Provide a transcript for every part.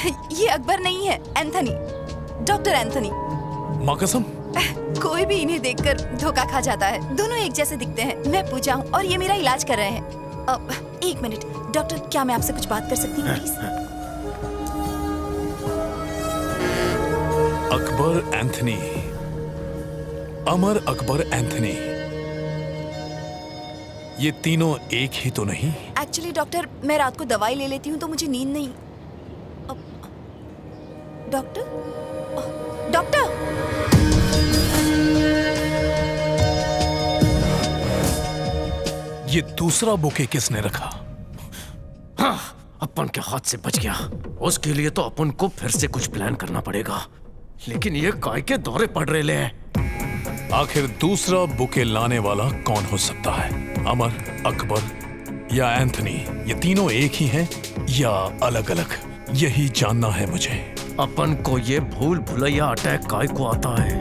ये अकबर नहीं है, एंथनी, डॉक्टर एंथनी। माँ कसम। कोई भी इन्हें देखकर धोखा खा जाता है। दोनों एक जैसे दिखते हैं। मैं पूजा हूँ और ये मेरा इलाज कर रहे हैं। अब 1 मिनट डॉक्टर, क्या मैं आपसे कुछ बात कर सकती हूँ please? Akbar Anthony, Amar Akbar Anthony, ये तीनों एक ही तो नहीं? एक्चुअली डॉक्टर, मैं रात को दवाई ले लेती हूँ तो मुझे नींद नहीं। डॉक्टर, डॉक्टर, ये दूसरा बुके किसने रखा? हाँ, अपन के हाथ से बच गया। उसके लिए तो अपन को फिर से कुछ प्लान करना पड़ेगा। लेकिन ये काय के दौरे पड़ रहे हैं। आखिर दूसरा बुके लाने वाला कौन हो सकता है? अमर, अकबर या एंथनी? ये तीनों एक ही हैं या अलग अलग? यही जानना है मुझे। अपन को ये भूल भुलैया अटैक काय को आता है?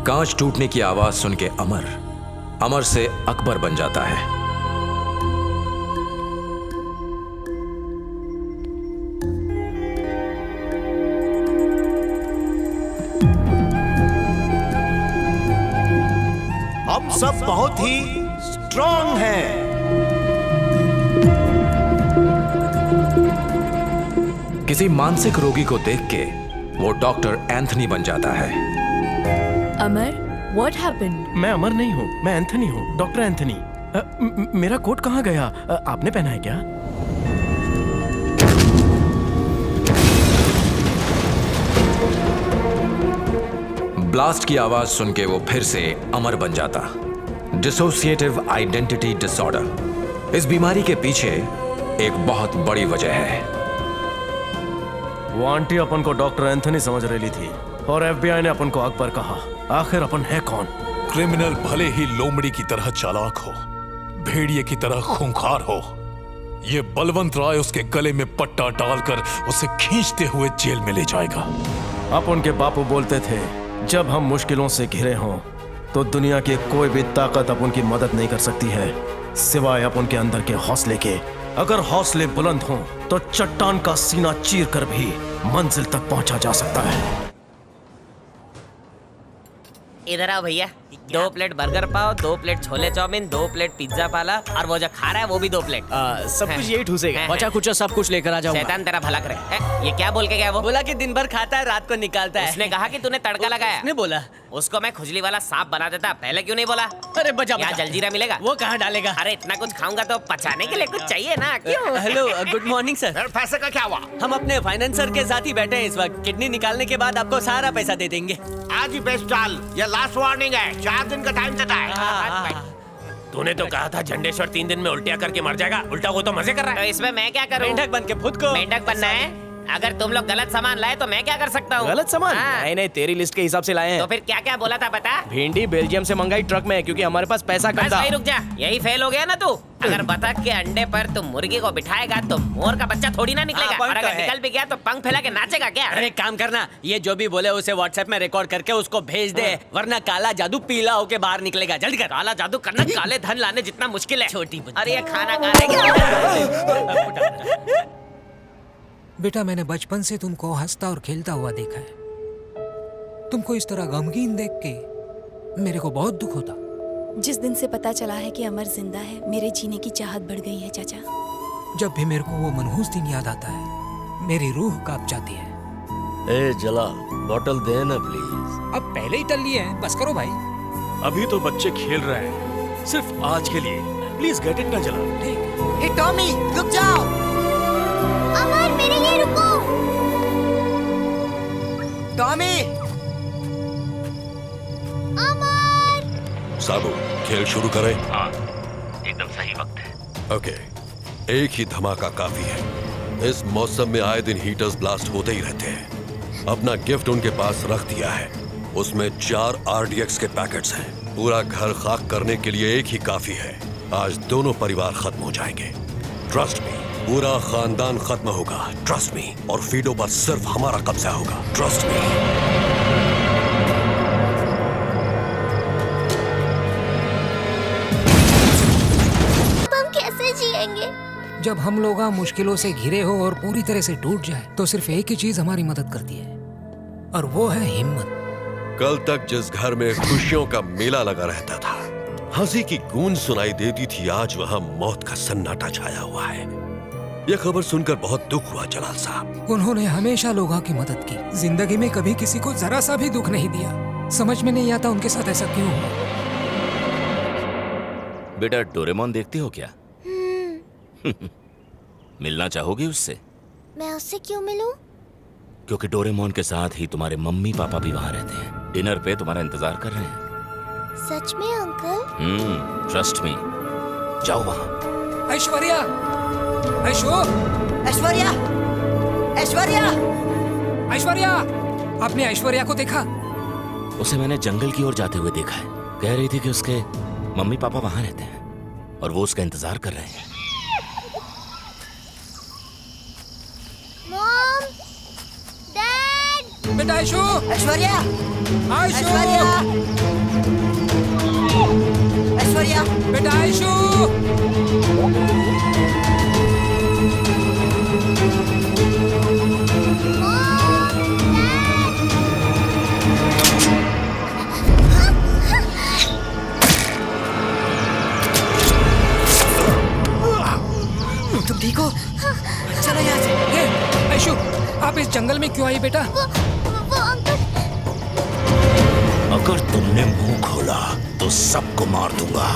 कांच टूटने की आवाज सुन के अमर से अकबर बन जाता है। हम सब बहुत ही स्ट्रॉन्ग हैं। किसी मानसिक रोगी को देख के वो डॉक्टर एंथनी बन जाता है। अमर, what happened? मैं अमर नहीं हूँ, मैं एंथनी हूँ, डॉक्टर एंथनी। मेरा कोट कहाँ गया? आपने पहना है क्या? ब्लास्ट की आवाज सुन के वो फिर से अमर बन जाता। डिसोसिएटिव आइडेंटिटी डिसऑर्डर, इस बीमारी के पीछे एक बहुत बड़ी वजह है। वो आंटी अपन को डॉक्टर एंथनी समझ रही थी और एफबीआई ने अपन को अकबर कहा। आखिर अपन है कौन? क्रिमिनल भले ही लोमड़ी की तरह चालाक हो, भेड़िए की तरह खूंखार हो, ये बलवंत राय उसके गले में पट्टा डालकर उसे खींचते हुए जेल में ले जाएगा। अपन के बापू बोलते थे, जब हम मुश्किलों से घिरे हों तो दुनिया की कोई भी ताकत अपन की मदद नहीं कर सकती है सिवाय अपन के अंदर के हौसले के। अगर हौसले बुलंद हों तो चट्टान का सीना चीर कर भी मंजिल तक पहुंचा जा सकता है। इधर आओ भैया, 2 प्लेट बर्गर पाव, 2 प्लेट छोले चाउमीन, 2 प्लेट पिज्जा पाला और वो जो खा रहा है वो भी 2 प्लेट। सब कुछ यही ठूसेगा। बचा कुचा सब कुछ लेकर आ जाऊंगा। शैतान तेरा भला करे। ये क्या बोल के गया? वो बोला कि दिन भर खाता है, रात को निकालता है। उसने कहा कि तूने तड़का लगाया। उसने बोला उसको मैं खुजली वाला सांप बना देता, पहले क्यों नहीं बोला? अरे बचा यहाँ जलजीरा मिलेगा? वो कहाँ डालेगा? अरे इतना कुछ खाऊंगा तो पचाने के लिए कुछ चाहिए ना, क्यों? Hello, good morning sir. पैसे का क्या हुआ? हम अपने फाइनेंसर के साथ ही बैठे हैं इस वक्त। किडनी निकालने के बाद आपको सारा पैसा दे देंगे। आज ही बेस्ट डाल, ये लास्ट वार्निंग है। 4 दिन का टाइम देता है। तूने तो कहा था झंडेश्वर 3 दिन में उल्टिया करके मर जाएगा। उल्टा वो तो मजे कर रहा है। तो इसमें मैं क्या करूं? मेंढक बन के खुद को मेंढक बनना है? अगर तुम लोग गलत सामान लाए तो मैं क्या कर सकता हूँ? गलत सामान? हाँ। नहीं, तेरी लिस्ट के हिसाब से लाए हैं। तो फिर क्या क्या बोला था बता? भिंडी बेल्जियम से मंगाई ट्रक में, क्योंकि हमारे पास पैसा कम बस था। भाई रुक जा, यही फेल हो गया ना तू। अगर बतख के अंडे पर तुम मुर्गी को बिठाएगा तो मोर का बच्चा थोड़ी ना निकलेगा। हाँ, और अगर निकल भी गया तो पंख फैला के नाचेगा क्या? अरे काम करना, ये जो भी बोले उसे व्हाट्सएप में रिकॉर्ड करके उसको भेज दे, वरना काला जादू पीला होके बाहर निकलेगा। जल्दी कर। काला जादू करना काले धन लाने जितना मुश्किल है। छोटी अरे ये खाना खा रहे बेटा, मैंने बचपन से तुमको हंसता और खेलता हुआ देखा है। तुमको इस तरह गमगीन देख के मेरे को बहुत दुख होता। जिस दिन से पता चला है कि अमर जिंदा है, मेरे जीने की चाहत बढ़ गई है चाचा। जब भी मेरे को वो मनहूस दिन याद आता है, मेरी रूह कांप जाती है। ए जला, बॉटल दे ना प्लीज। अब पहले ही टल लिए हैं, बस करो भाई। अभी तो बच्चे खेल रहे हैं, सिर्फ आज के लिए। प्लीज गेट इट ना जला। ठीक। ए टॉमी, रुक जाओ। अमर, मेरे लिए रुको। टॉमी, अमर। साबू, खेल शुरू करें? हाँ, एकदम सही वक्त है। ओके, एक ही धमाका काफी है। इस मौसम में आए दिन हीटर्स ब्लास्ट होते ही रहते हैं। अपना गिफ्ट उनके पास रख दिया है। उसमें 4 RDX के पैकेट्स हैं। पूरा घर खाक करने के लिए एक ही काफी है। आज दोनों परिवार खत्म हो जाएंगे। Trust me. पूरा खानदान खत्म होगा, ट्रस्ट मी। और फीडो पर सिर्फ हमारा कब्जा होगा, ट्रस्ट मी। हम कैसे जिएंगे? जब हम लोग मुश्किलों से घिरे हो और पूरी तरह से टूट जाए तो सिर्फ एक ही चीज हमारी मदद करती है, और वो है हिम्मत। कल तक जिस घर में खुशियों का मेला लगा रहता था, हंसी की गूंज सुनाई देती थी, आज वहां मौत का सन्नाटा छाया हुआ है। यह खबर सुनकर बहुत दुख हुआ जलाल साहब। उन्होंने हमेशा लोगों की मदद की, जिंदगी में कभी किसी को जरा सा भी दुख नहीं दिया। समझ में नहीं आता उनके साथ ऐसा क्यों हुआ। बेटा डोरेमोन देखते हो क्या? मिलना चाहोगी उससे? मैं उससे क्यों मिलूं? क्योंकि डोरेमोन के साथ ही तुम्हारे मम्मी पापा भी वहाँ रहते हैं, डिनर पे तुम्हारा इंतजार कर रहे हैं। सच में अंकल? ट्रस्ट मी, जाओ वहाँ। ऐश्वर्या, ऐश्वर्या, ऐश्वर्या, ऐश्वर्या, आपने ऐश्वर्या को देखा? उसे मैंने जंगल की ओर जाते हुए देखा है। कह रही थी कि उसके मम्मी पापा वहाँ रहते हैं और वो उसका इंतजार कर रहे हैं। Mom, dad. बेटा ऐशु, ऐश्वर्या, ऐशु, ऐश्वर्या, बेटा ऐशु। तुम ठीक हो? चलो यहाँ से। ऐशु, आप इस जंगल में क्यों आई बेटा? वो अंकल। अगर तुमने मुंह खोला तो सबको मार दूंगा।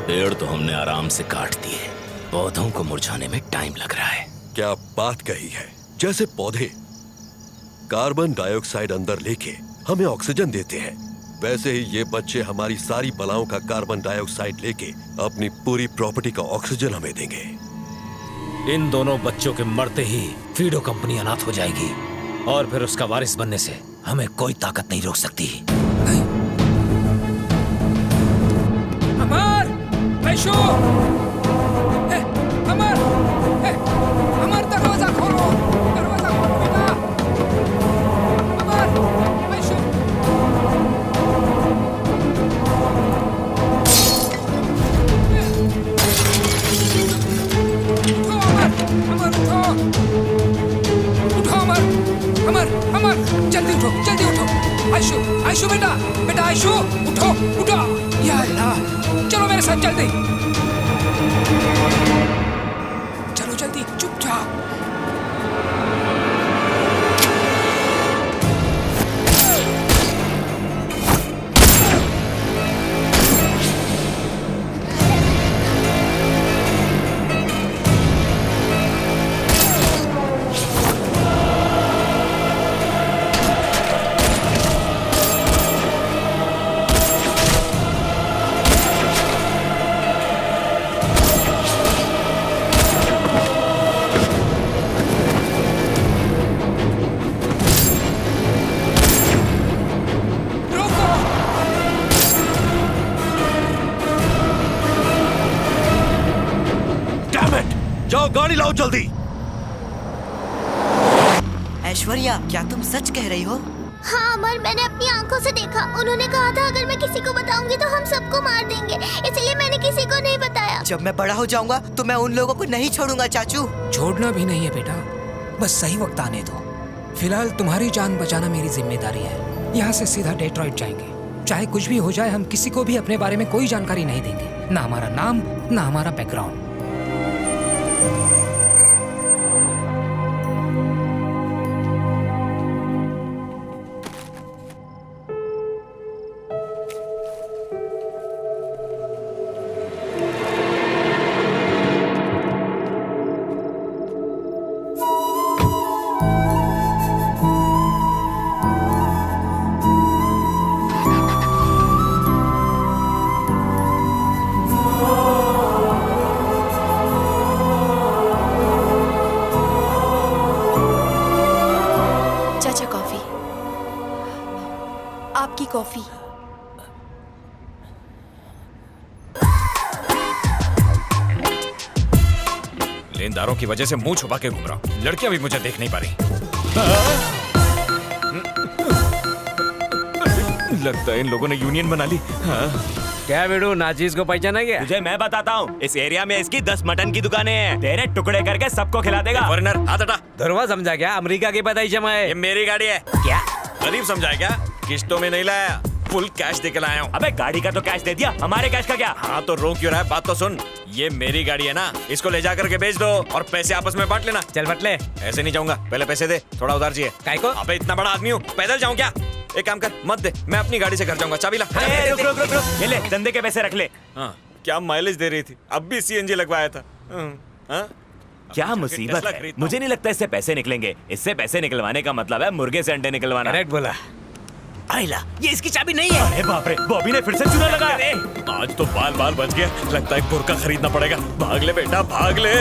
पेड़ तो हमने आराम से काट दिए, पौधों को मुरझाने में टाइम लग रहा है। क्या बात कही है। जैसे पौधे कार्बन डाइऑक्साइड अंदर लेके हमें ऑक्सीजन देते हैं, वैसे ही ये बच्चे हमारी सारी बलाओं का कार्बन डाइऑक्साइड लेके अपनी पूरी प्रॉपर्टी का ऑक्सीजन हमें देंगे। इन दोनों बच्चों के मरते ही फीडो कंपनी अनाथ हो जाएगी और फिर उसका वारिस बनने से हमें कोई ताकत नहीं रोक सकती। अमर, ऐशु, अमर, अमर, दरवाजा खोलो, दरवाजा खोलो बेटा। अमर, ऐशु। अमर, जल्दी उठो, जल्दी उठो। आयशु, आयशु बेटा, बेटा आयशु, उठो, उठो। या अल्लाह, चलो मेरे साथ जल्दी। चलो जल्दी, चुपचाप। जाओ गाड़ी लाओ जल्दी। ऐश्वर्या, क्या तुम सच कह रही हो? हाँ अमर, मैंने अपनी आंखों से देखा। उन्होंने कहा था अगर मैं किसी को बताऊंगी तो हम सबको मार देंगे, इसलिए मैंने किसी को नहीं बताया। जब मैं बड़ा हो जाऊंगा तो मैं उन लोगों को नहीं छोड़ूंगा चाचू। छोड़ना भी नहीं है बेटा, बस सही वक्त आने दो। फिलहाल तुम्हारी जान बचाना मेरी जिम्मेदारी है। यहाँ से सीधा डेट्रॉइट जाएंगे। चाहे कुछ भी हो जाए, हम किसी को भी अपने बारे में कोई जानकारी नहीं देंगे, ना हमारा नाम, ना हमारा बैकग्राउंड। चाचा कॉफी, आपकी कॉफी। लेनदारों की वजह से मुंह छुपा के घूम रहा हूँ, लड़कियां भी मुझे देख नहीं पा रही। लगता है इन लोगों ने यूनियन बना ली। क्या बेडू, नाचीज को पहचाना क्या? तुझे मैं बताता हूँ, इस एरिया में इसकी 10 मटन की दुकानें हैं। तेरे टुकड़े करके सबको खिला देगा। फॉरेनर हाथ हटा। धरवा समझा क्या? अमेरिका की पैदाइश है। ये मेरी गाड़ी है। क्या गरीब समझा क्या? किश्तों में नहीं लाया, फुल कैश देके लाया हूँ। अबे गाड़ी का तो कैश दे दिया, हमारे कैश का क्या? हाँ तो रो क्यों रहा है? बात तो सुन, ये मेरी गाड़ी है ना, इसको ले जा करके बेच दो और पैसे आपस में बांट लेना। चल बट ले। ऐसे नहीं जाऊंगा, पहले पैसे दे, थोड़ा उधार चाहिए। काय को? अबे इतना बड़ा आदमी हूँ, पैदल जाऊँ क्या? एक काम कर, मत दे, मैं अपनी गाड़ी से घर जाऊंगा। चाबी ला। रुक रुक रुक रुक, ये ले धंधे के पैसे रख ले। हाँ, क्या माइलेज दे रही थी, अब भी सीएनजी लगवाया था। हाँ? क्या मुसीबत है, मुझे नहीं लगता इससे पैसे निकलेंगे। इससे पैसे निकलवाने का मतलब है मुर्गे से अंडे निकलवाना। करेक्ट बोला। आइला, ये इसकी चाबी नहीं है। अरे बाप रे, बॉबी ने फिर से चूना लगाया। आज तो बाल बाल बच गया, लगता है बुर्का खरीदना पड़ेगा। भाग ले बेटा, भाग ले।